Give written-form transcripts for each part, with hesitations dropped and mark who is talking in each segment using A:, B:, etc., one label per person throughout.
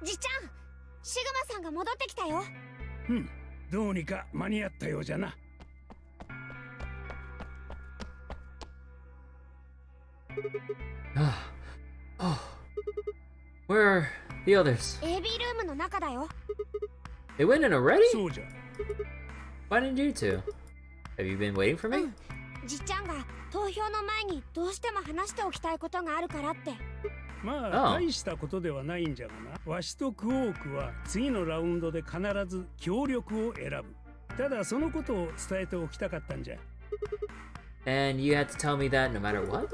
A: じちゃん、シグマさんが戻ってきたよ。
B: どうにか間に合ったようじゃな。
C: Oh, where are the others?
A: AB ルームの中だよ。
C: They went in already?
B: そうじゃ。
C: Why didn't you two? Have you been waiting for me?
A: じちゃんが投票の前にどうしても話しておきたいことがあるからって。
B: まあ大したことではないんじゃがな。わしとクオークは次のラウンドで必ず協力を選ぶ。ただそのことを伝えておきたかったんじゃ。
C: And you had to tell me that no matter what?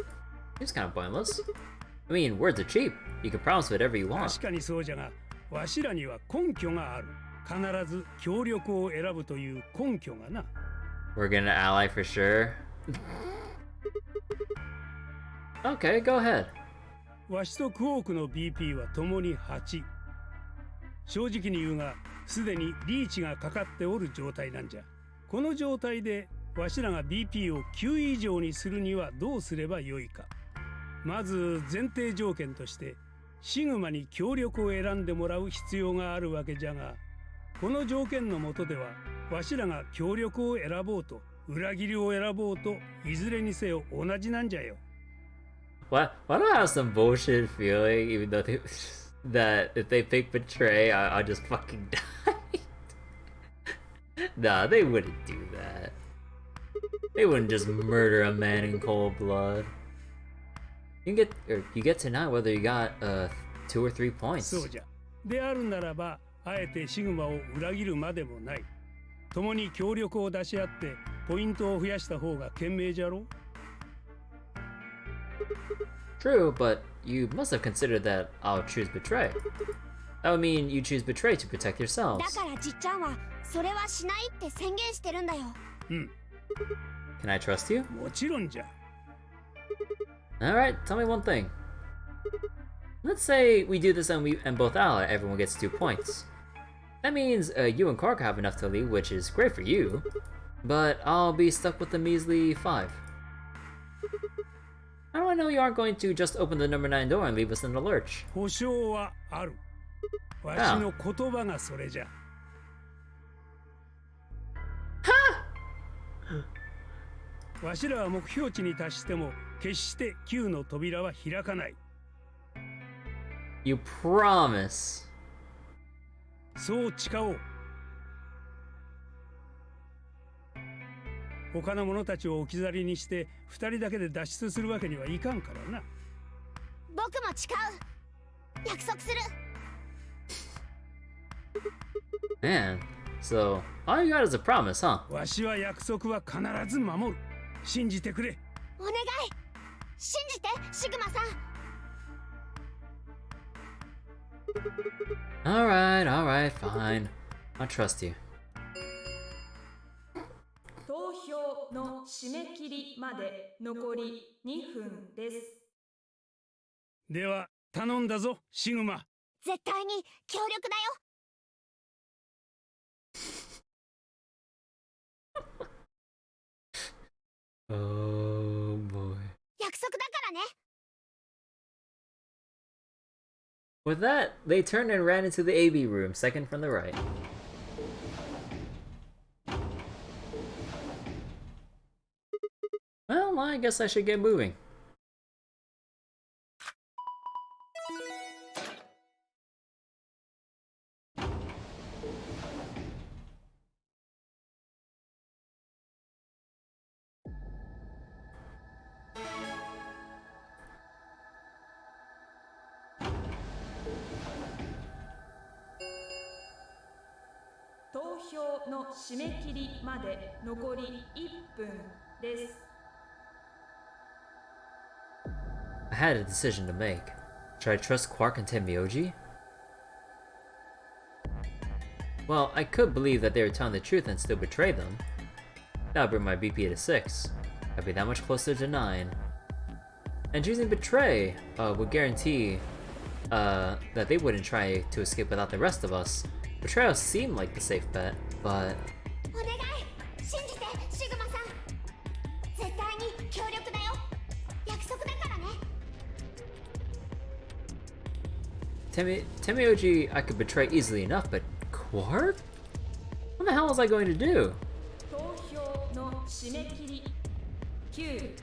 C: Seems kind of pointless. I mean, words are cheap. You can promise whatever you want.
B: 確かにそうじゃが、わしらには根拠がある。必ず協力を選ぶという根拠がな。
C: We're gonna ally for sure. Okay, go ahead.
B: わしとクオークの BP は共に8。正直に言うが、すでにリーチがかかっておる状態なんじゃ。この状態でわしらが BP を9以上にするにはどうすればよいか。まず前提条件としてシグマに協力を選んでもらう必要があるわけじゃが、この条件の下ではわしらが協力を選ぼうと裏切りを選ぼうといずれにせよ同じなんじゃよ。
C: Why do I have some bullshit feeling, even though that if they pick betray, I'll just fucking die? Nah, they wouldn't do that. They wouldn't just murder a man in cold blood. You get to know whether you got 2 or 3 points.
B: そうじゃ。であるならば、あえてシグマを裏切るまでもない。共に協力を出し合ってポイントを増やした方が賢明じゃろ。
C: True, but you must have considered that I'll choose betray. That would mean you choose betray to protect
A: だ
C: yourselves.
A: からじっちゃんはそれはしないって宣言してるんだよ。
C: Can I trust you?
B: もちろんじゃ。
C: Alright, tell me one thing. Let's say we do this and both ally, everyone gets 2 points. That means you and Cork have enough to leave, which is great for you. But I'll be stuck with the measly 5. How do I know you aren't going to just open the number 9 door and leave us in the lurch?
B: 保証はある。わしの言葉がそれじゃ。わしらは目標値に達しても決して9の扉は開かない。
C: You promise?
B: そう誓おう。他の者たちを置き去りにして2人だけで脱出するわけにはいかんからな。
A: 僕も誓う。約束する。
C: Man, so all you got is a promise, huh?
B: わしは約束は必ず守る。信じてくれ。
A: お願い。信じて、シグマさん。
C: Alright, fine. I'll trust you.
D: 投票の締め切りまで残り2分です。
B: では頼んだぞ、シグマ。
A: 絶対に協力だよ。
C: Oh boy.
A: 約束だからね。
C: With that, they turned and ran into the AB room, second from the right. Well, I guess I should get moving.
D: 投票の締め切りまで残り1分です。
C: I had a decision to make. Should I trust Quark and Tenmyouji? Well, I could believe that they were telling the truth and still betray them. That would bring my BP to 6. I'd be that much closer to 9. And choosing betray would guarantee that they wouldn't try to escape without the rest of us. Betrayal seemed like the safe bet, but...
A: お願い。信じて、シグマさん。絶対に協力だよ。約束だからね。
C: Tenmyouji I could betray easily enough, but Quark? What the hell was I going to do?
D: 投票の締め切り9、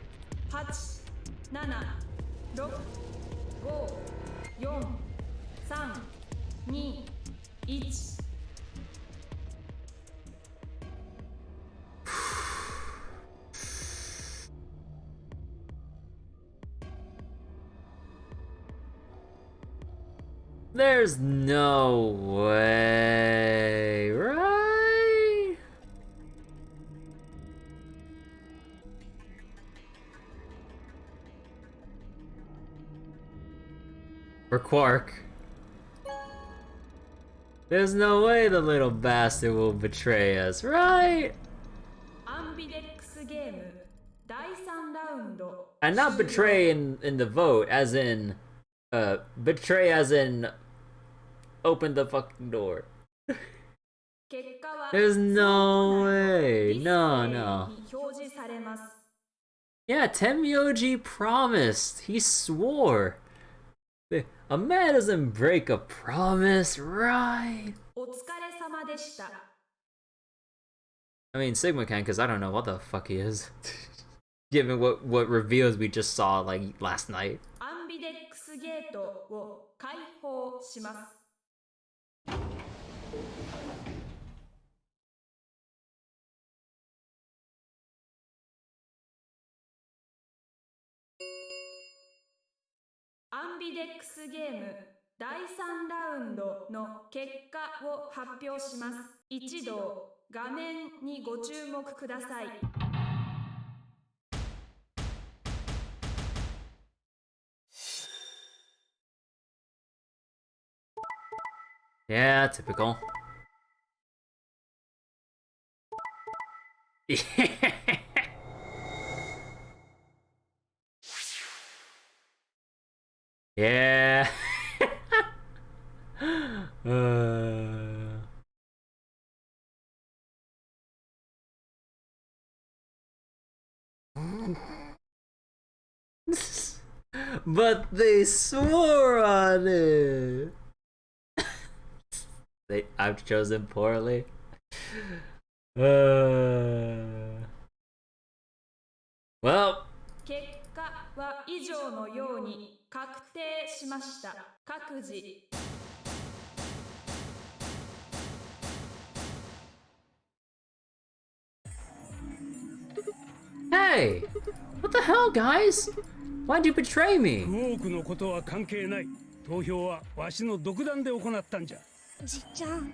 D: 8、7、6、5、4、3、2、1。
C: There's no way, right? Or Quark. There's no way the little bastard will betray us, right?
D: アンビデックスゲーム第3ラウンド
C: And not betray in the vote, as in, betray as in, open the fucking door.
D: 結果は
C: There's no
D: デ
C: way.
D: ィスプレイ
C: No, no.
D: に表示されます。
C: Yeah, Tenmyouji promised. He swore. A man doesn't break a promise, right?
D: お疲れ様でした。
C: I mean, Sigma can, because I don't know what the fuck he is. Given what reveals we just saw, like, last night.
D: アンビデックスゲートを開放します。アンビデックスゲーム第3ラウンドの結果を発表します。一同、画面にご注目ください。
C: Yeah, typical. Yeah. But they swore on it. I've chosen poorly. Well.
D: 結果は以上のように確定しました。各自。
C: Hey! What the hell, guys? Why'd you betray me?
B: クオークのことは関係ない。投票はわしの独断で行ったんじゃ。
A: じっちゃん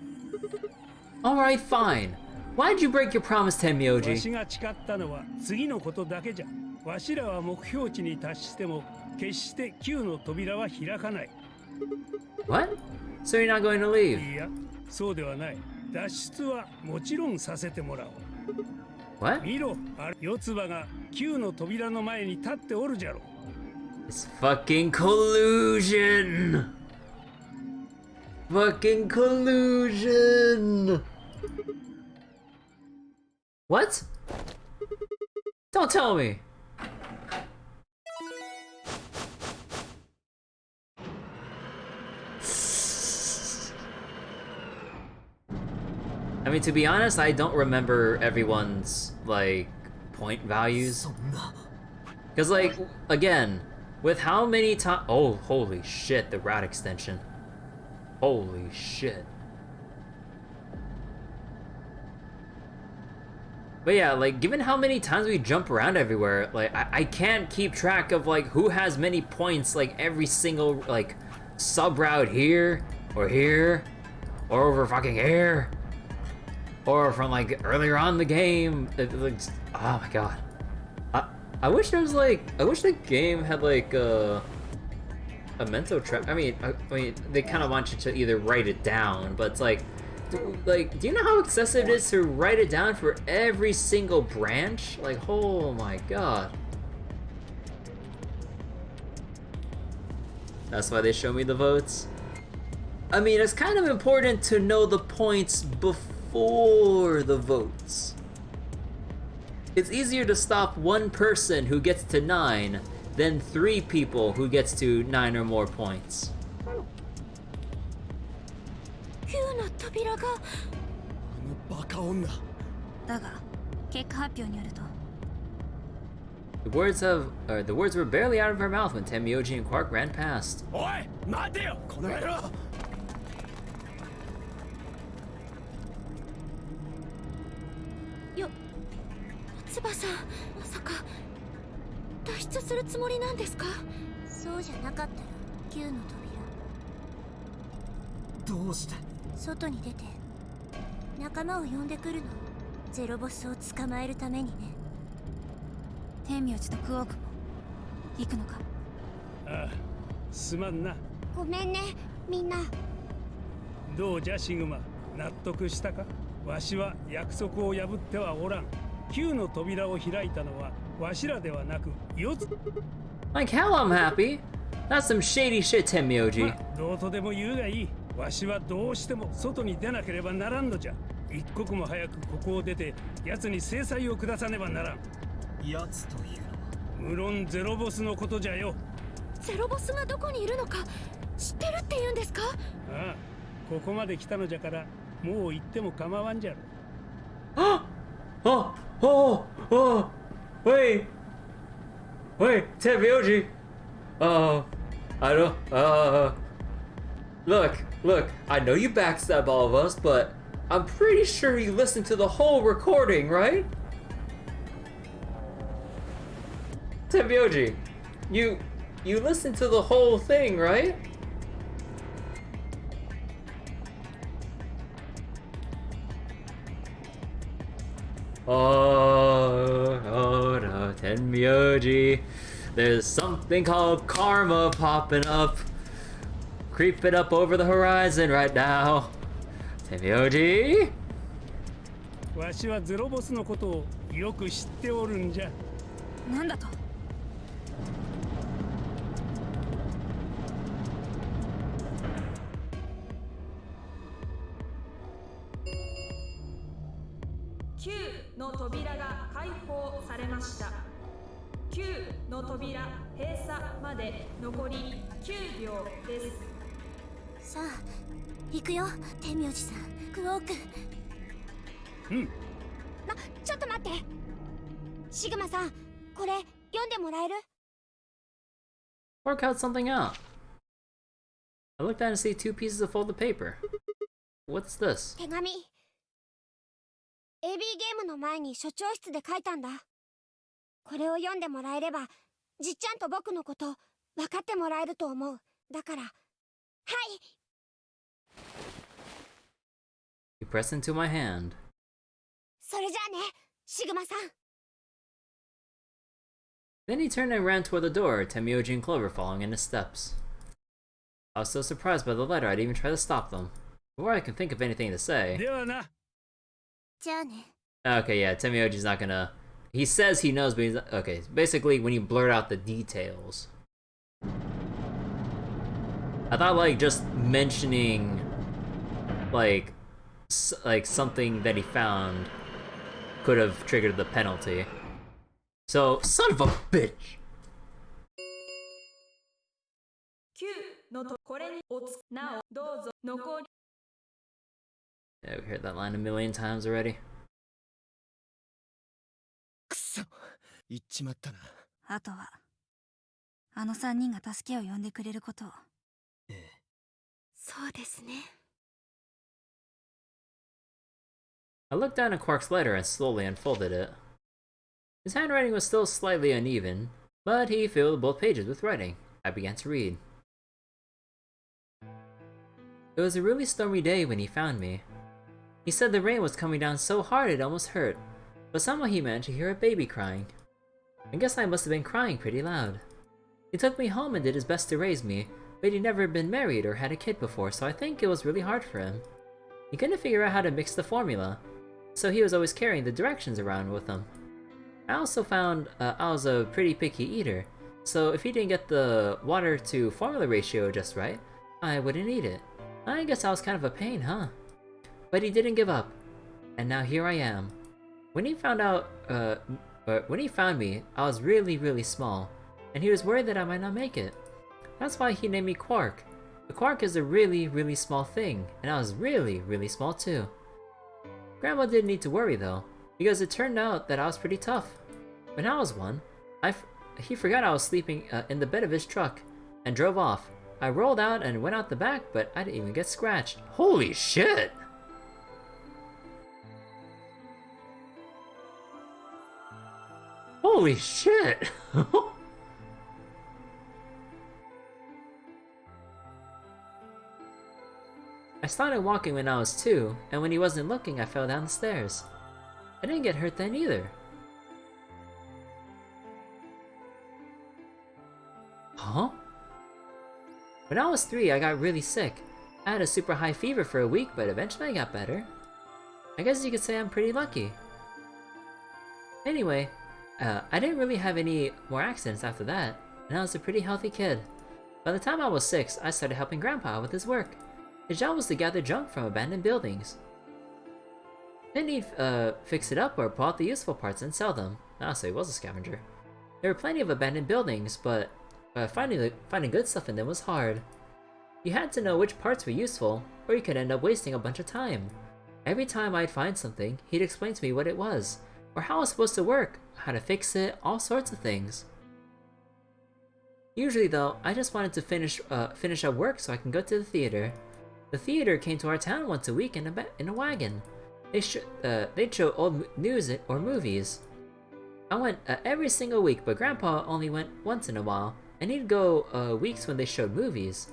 C: Alright, fine. Why'd you break your promise,
B: わ
C: Tenmyouji?
B: しが誓ったのは次のことだけじゃ。わしらは目標値に達しても決して9の扉は開かない。
C: What? So you're not going to leave?
B: いや、そうではない。脱出はもちろんさせてもらおう。
C: What?
B: 見ろ、あれ四つ葉が9の扉の前に立っておるじゃろ。
C: It's fucking collusion! Fucking collusion! What? Don't tell me! I mean, to be honest, I don't remember everyone's, like, point values. Because, like, again, with how many times... Oh, holy shit, the route extension. Holy shit. But yeah, like, given how many times we jump around everywhere, like, I can't keep track of, like, who has many points, like, every single, like, sub-route here, or over fucking here, or from, like, earlier on in the game. Oh my god. I wish there was, like, I wish the game had, like, a mental trap. I mean, they kind of want you to either write it down, but it's like, do you know how excessive it is to write it down for every single branch? Like, oh my god. That's why they show me the votes. I mean, it's kind of important to know the points before the votes. It's easier to stop one person who gets to 9 than 3 people who gets to 9 or more points.
A: 9の扉が。
E: あのバカ女。
A: だが結果発表によると
C: The words were barely out of her mouth when Tenmyouji and Quark ran past.
B: おい待てよこの野郎。
A: 翼、まさか脱出するつもりなんですか？そうじゃなかったら9の扉。
E: どうして？
A: 外に出て仲間を呼んでくるの。ゼロボスを捕まえるためにね。天明寺とクオークも行くのか？
B: ああ、すまんな。
A: ごめんねみんな。
B: どうじゃシグマ、納得したか？わしは約束を破ってはおらん。9の扉を開いたのはわしらではなく4つ。
C: Like hell I'm happy. That's some shady shit, Tenmyouji.
B: どうとでも言うがいい。わしはどうしても外に出なければならんのじゃ。一刻も早くここを出て奴に制裁を下さねばならん。
E: 奴というのは？
B: 無論ゼロボスのことじゃよ。
A: ゼロボスがどこにいるのか知ってるって言うんですか？
B: ああ、ここまで来たのじゃからもう行っても構わんじゃろ。
C: Wait, Tenmyouji. I don't, look, I know you backstab all of us, but I'm pretty sure you listened to the whole recording, right? Tenmyouji, you listened to the whole thing, right? Oh no, Tenmyouji. There's something called karma popping up. Creeping up over the horizon right now. Tenmyouji?
B: わしはゼロボスのことをよく知っておるんじゃ。
A: なんだと？9
D: の扉が開放されました。9の扉閉鎖まで残り9秒です。
A: さあ行くよ天明寺さん、クオーク。ちょっと待って。シグマさん、これ読んでもらえる？
C: Work out something out. I looked at and see two pieces of folded paper. What's this?
A: 手紙。AB ゲームの前に所長室で書いたんだ。これを読んでもらえればじっちゃんと僕のこと分かってもらえると思う。だから、はい。
C: You pressed into my hand.
A: それじゃあねシグマさん。
C: Then he turned and ran toward the door, Tenmyouji and Clover following in his steps. I was so surprised by the letter I'd even try to stop them. Before I can think of anything to say...
B: ではな。
A: じゃあね。
C: Okay, yeah, Tenmyouji's not gonna... He says he knows, but he's not... Okay, basically when you blurt out the details. I thought, like, just mentioning... Like something that he found could have triggered the penalty. So, son of a bitch!
D: 9のとこれにおつなおどうぞ残り。
C: Yeah, we've heard that line a million times already.
E: くそ、言っちまったな。
A: あとはあの3人が助けを呼んでくれることを。
E: ええ。
A: そうですね。
C: I looked down at Quark's letter and slowly unfolded it. His handwriting was still slightly uneven, but he filled both pages with writing. I began to read. It was a really stormy day when he found me. He said the rain was coming down so hard it almost hurt, but somehow he managed to hear a baby crying. I guess I must have been crying pretty loud. He took me home and did his best to raise me, but he'd never been married or had a kid before, so I think it was really hard for him. He couldn't figure out how to mix the formula, so he was always carrying the directions around with him. I also found I was a pretty picky eater, so if he didn't get the water to formula ratio just right, I wouldn't eat it. I guess I was kind of a pain, huh? But he didn't give up, and now here I am. When he found me, I was really small, and he was worried that I might not make it. That's why he named me Quark. The quark is a really, really small thing, and I was really, really small too. Grandma didn't need to worry though, because it turned out that I was pretty tough. When I was one, he forgot I was sleeping in the bed of his truck, and drove off. I rolled out and went out the back, but I didn't even get scratched. Holy shit! Holy shit! I started walking when I was 2, and when he wasn't looking, I fell down the stairs. I didn't get hurt then either. Huh? When I was 3, I got really sick. I had a super high fever for a week, but eventually I got better. I guess you could say I'm pretty lucky. Anyway, I didn't really have any more accidents after that, and I was a pretty healthy kid. By the time I was 6, I started helping Grandpa with his work. His job was to gather junk from abandoned buildings. Then he'd fix it up or pull out the useful parts and sell them. So he was a scavenger. There were plenty of abandoned buildings, but finding good stuff in them was hard. You had to know which parts were useful, or you could end up wasting a bunch of time. Every time I'd find something, he'd explain to me what it was, or how it was supposed to work, how to fix it, all sorts of things. Usually though, I just wanted to finish up work so I can go to the theater. The theater came to our town once a week in a wagon. They'd show old news or movies. I went every single week, but Grandpa only went once in a while, and he'd go weeks when they showed movies.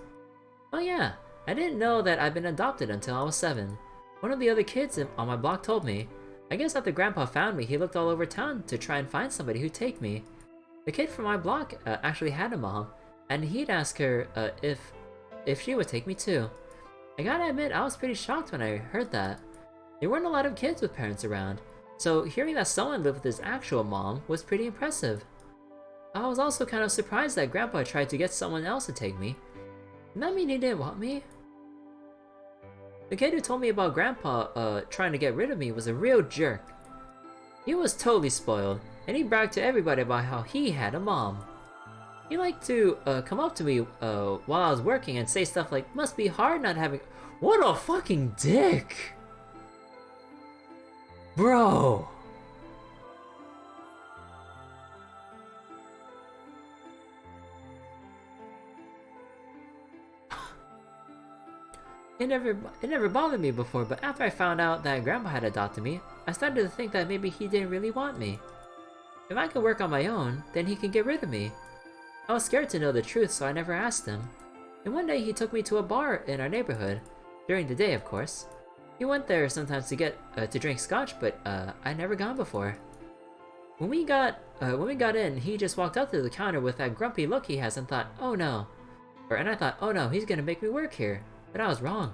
C: Oh yeah, I didn't know that I'd been adopted until I was 7. One of the other kids on my block told me. I guess after Grandpa found me, he looked all over town to try and find somebody who'd take me. The kid from my block actually had a mom, and he'd ask her if she would take me too. I gotta admit, I was pretty shocked when I heard that. There weren't a lot of kids with parents around, so hearing that someone lived with his actual mom was pretty impressive. I was also kind of surprised that Grandpa tried to get someone else to take me. Did that mean he didn't want me? The kid who told me about Grandpa trying to get rid of me was a real jerk. He was totally spoiled, and he bragged to everybody about how he had a mom. He liked to come up to me while I was working and say stuff like, "Must be hard not having..." What a fucking dick! Bro! It never bothered me before, but after I found out that Grandpa had adopted me, I started to think that maybe he didn't really want me. If I could work on my own, then he could get rid of me. I was scared to know the truth, so I never asked him. And one day he took me to a bar in our neighborhood. During the day, of course. He went there sometimes to drink scotch, but I'd never gone before. When we got in, he just walked up to the counter with that grumpy look he has and thought, "Oh no." And I thought, "Oh no, he's gonna make me work here." But I was wrong.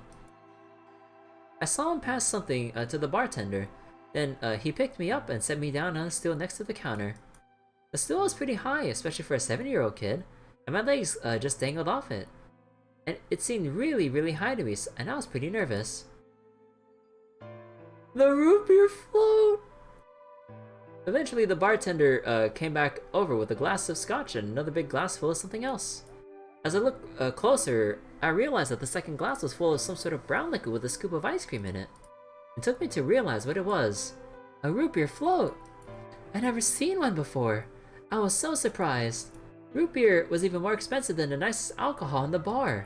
C: I saw him pass something to the bartender. Then he picked me up and set me down on a stool next to the counter. The stool was pretty high, especially for a 7-year-old kid, and my legs just dangled off it. And it seemed really, really high to me, and I was pretty nervous. The root beer float! Eventually the bartender came back over with a glass of scotch and another big glass full of something else. As I looked closer, I realized that the second glass was full of some sort of brown liquid with a scoop of ice cream in it. It took me to realize what it was. A root beer float! I'd never seen one before. I was so surprised. Root beer was even more expensive than the nicest alcohol in the bar.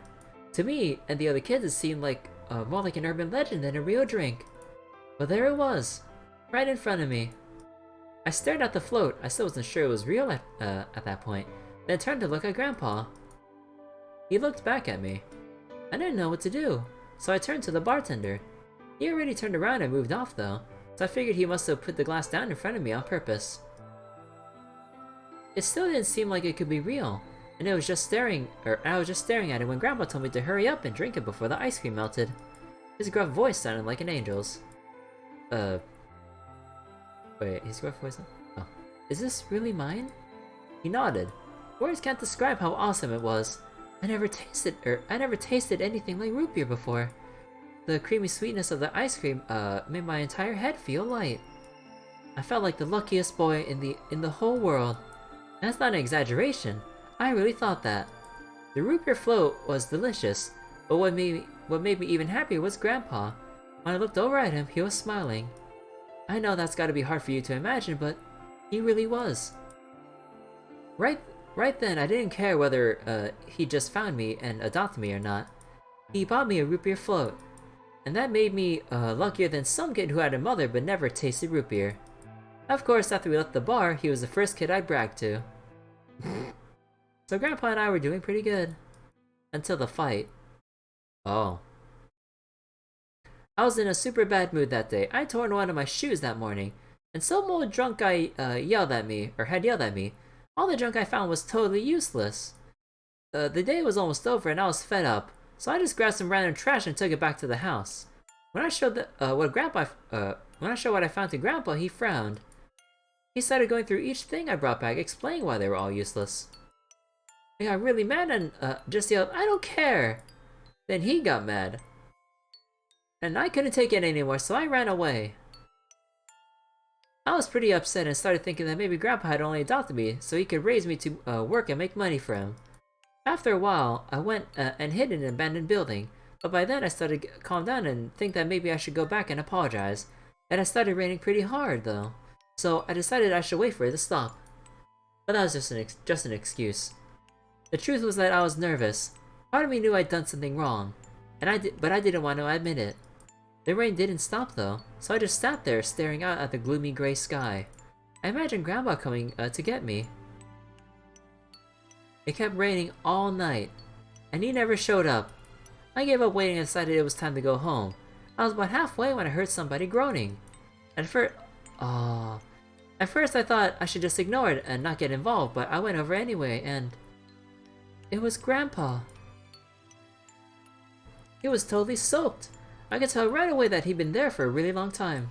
C: To me and the other kids, it seemed like more like an urban legend than a real drink. But there it was, right in front of me. I stared at the float. I still wasn't sure it was real at that point, then turned to look at Grandpa. He looked back at me. I didn't know what to do, so I turned to the bartender. He already turned around and moved off though, so I figured he must have put the glass down in front of me on purpose. It still didn't seem like it could be real, and I was just staring at it when Grandpa told me to hurry up and drink it before the ice cream melted. His gruff voice sounded like an angel's. Wait, his gruff voice? Oh. Is this really mine? He nodded. Words can't describe how awesome it was. I never tasted anything like root beer before. The creamy sweetness of the ice cream made my entire head feel light. I felt like the luckiest boy in the whole world. That's not an exaggeration. I really thought that. The root beer float was delicious. But what made me even happier was Grandpa. When I looked over at him, he was smiling. I know that's gotta be hard for you to imagine, but he really was. Right then, I didn't care whether he just found me and adopted me or not. He bought me a root beer float. And that made me luckier than some kid who had a mother but never tasted root beer. Of course, after we left the bar, he was the first kid I bragged to. So Grandpa and I were doing pretty good. Until the fight. Oh. I was in a super bad mood that day. I torn one of my shoes that morning. And some old drunk guy had yelled at me. All the junk I found was totally useless. The day was almost over and I was fed up. So I just grabbed some random trash and took it back to the house. When I showed what I found to Grandpa, he frowned. He started going through each thing I brought back, explaining why they were all useless. I got really mad and just yelled, "I don't care!" Then he got mad. And I couldn't take it anymore, so I ran away. I was pretty upset and started thinking that maybe Grandpa had only adopted me so he could raise me to work and make money for him. After a while, I went and hid in an abandoned building, but by then I started to calm down and think that maybe I should go back and apologize. And it started raining pretty hard though, so I decided I should wait for it to stop. But that was just an excuse. The truth was that I was nervous. Part of me knew I'd done something wrong, but I didn't want to admit it. The rain didn't stop though, so I just sat there staring out at the gloomy gray sky. I imagined Grandpa coming to get me. It kept raining all night, and he never showed up. I gave up waiting and decided it was time to go home. I was about halfway when I heard somebody groaning. At first I thought I should just ignore it and not get involved, but I went over anyway, and it was Grandpa. He was totally soaked. I could tell right away that he'd been there for a really long time.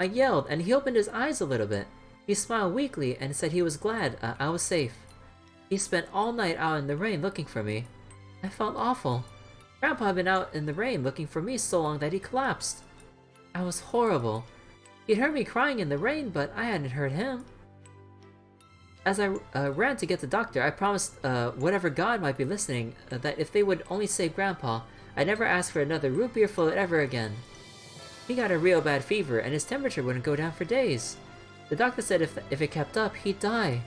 C: I yelled, and he opened his eyes a little bit. He smiled weakly and said he was glad I was safe. He spent all night out in the rain looking for me. I felt awful. Grandpa had been out in the rain looking for me so long that he collapsed. I was horrible. He'd heard me crying in the rain, but I hadn't heard him. As I ran to get the doctor, I promised whatever god might be listening that if they would only save Grandpa, I'd never ask for another root beer float ever again. He got a real bad fever and his temperature wouldn't go down for days. The doctor said if it kept up, he'd die.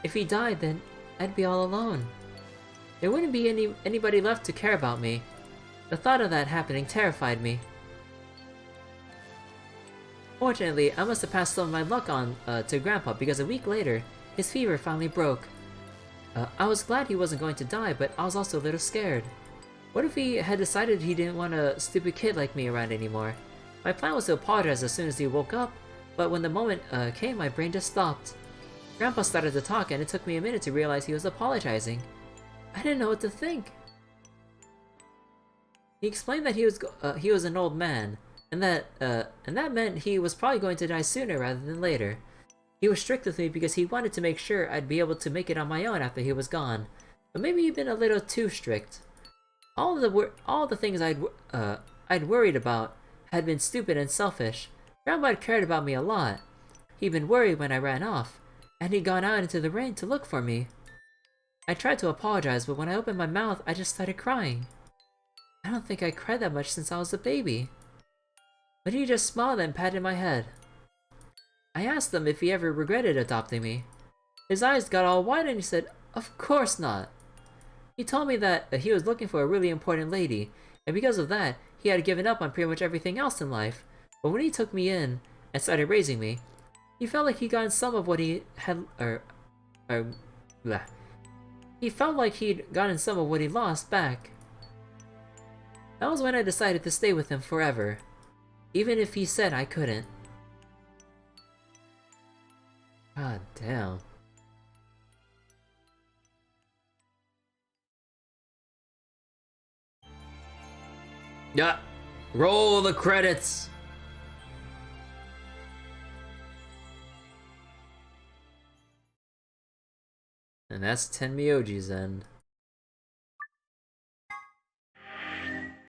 C: If he died, then I'd be all alone. There wouldn't be anybody left to care about me. The thought of that happening terrified me. Fortunately, I must have passed some of my luck on to Grandpa because a week later, his fever finally broke. I was glad he wasn't going to die, but I was also a little scared. What if he had decided he didn't want a stupid kid like me around anymore? My plan was to apologize as soon as he woke up, but when the moment came, my brain just stopped. Grandpa started to talk and it took me a minute to realize he was apologizing. I didn't know what to think. He explained that he was an old man, and that meant he was probably going to die sooner rather than later. He was strict with me because he wanted to make sure I'd be able to make it on my own after he was gone, but maybe he'd been a little too strict. All the things I'd worried about had been stupid and selfish. Grandpa had cared about me a lot. He'd been worried when I ran off, and he'd gone out into the rain to look for me. I tried to apologize, but when I opened my mouth, I just started crying. I don't think I cried that much since I was a baby. But he just smiled and patted my head. I asked him if he ever regretted adopting me. His eyes got all wide and he said, "Of course not." He told me that he was looking for a really important lady, and because of that, he had given up on pretty much everything else in life. But when he took me in and started raising me, he felt like he'd gotten some of what he had, he felt like he'd gotten some of what he lost back. That was when I decided to stay with him forever, even if he said I couldn't. God damn. Yeah, roll the credits. And that's Tenmyouji's end.